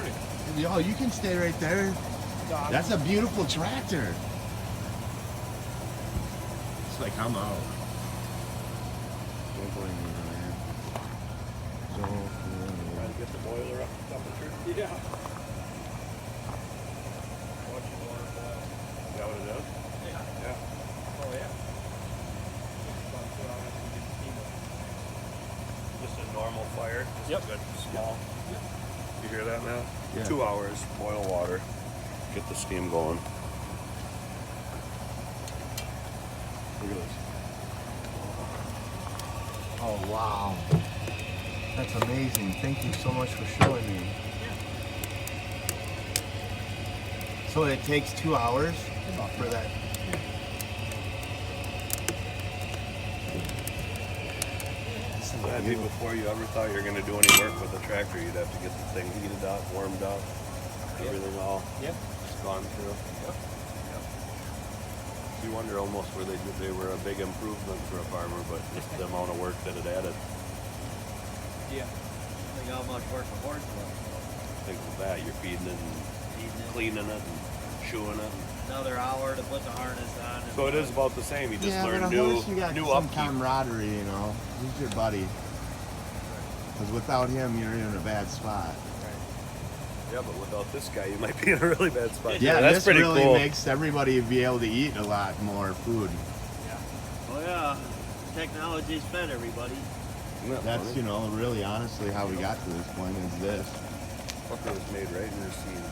morning. Yo, you can stay right there. That's a beautiful tractor. It's like, I'm out. Don't blame me, man. Don't blame me. Trying to get the boiler up to temperature. Yeah. Watching water boil. Is that what it is? Yeah. Yeah. Oh yeah. About 2 hours to get the steam up. Just a normal fire. Just Yep. a good small. Yep. You hear that, Matt? Yeah. 2 hours, boil water, get the steam going. Look at this. Oh, wow. That's amazing. Thank you so much for showing me. So it takes 2 hours for that. That'd be before you ever thought you were going to do any work with a tractor. You'd have to get the thing heated up, warmed up, everything all Yep. just gone through. Yep. You wonder almost where they were a big improvement for a farmer, but just the amount of work that it added. Yeah. Think how much work the horse was. Think of that, you're feeding it and cleaning it and shoeing it. Another hour to put the harness on. And So it is about the same. You just Yeah, learn but a new horse, you got new some upkeep. camaraderie, you know. He's your buddy. Because without him, you're in a bad spot. Yeah, but without this guy, you might be in a really bad spot. Yeah, that's this pretty really cool. makes everybody be able to eat a lot more food. Oh yeah. Technology's fed everybody. Isn't that That's, funny? you know, really honestly how we got to this point is this. Fucker was made right in your scene.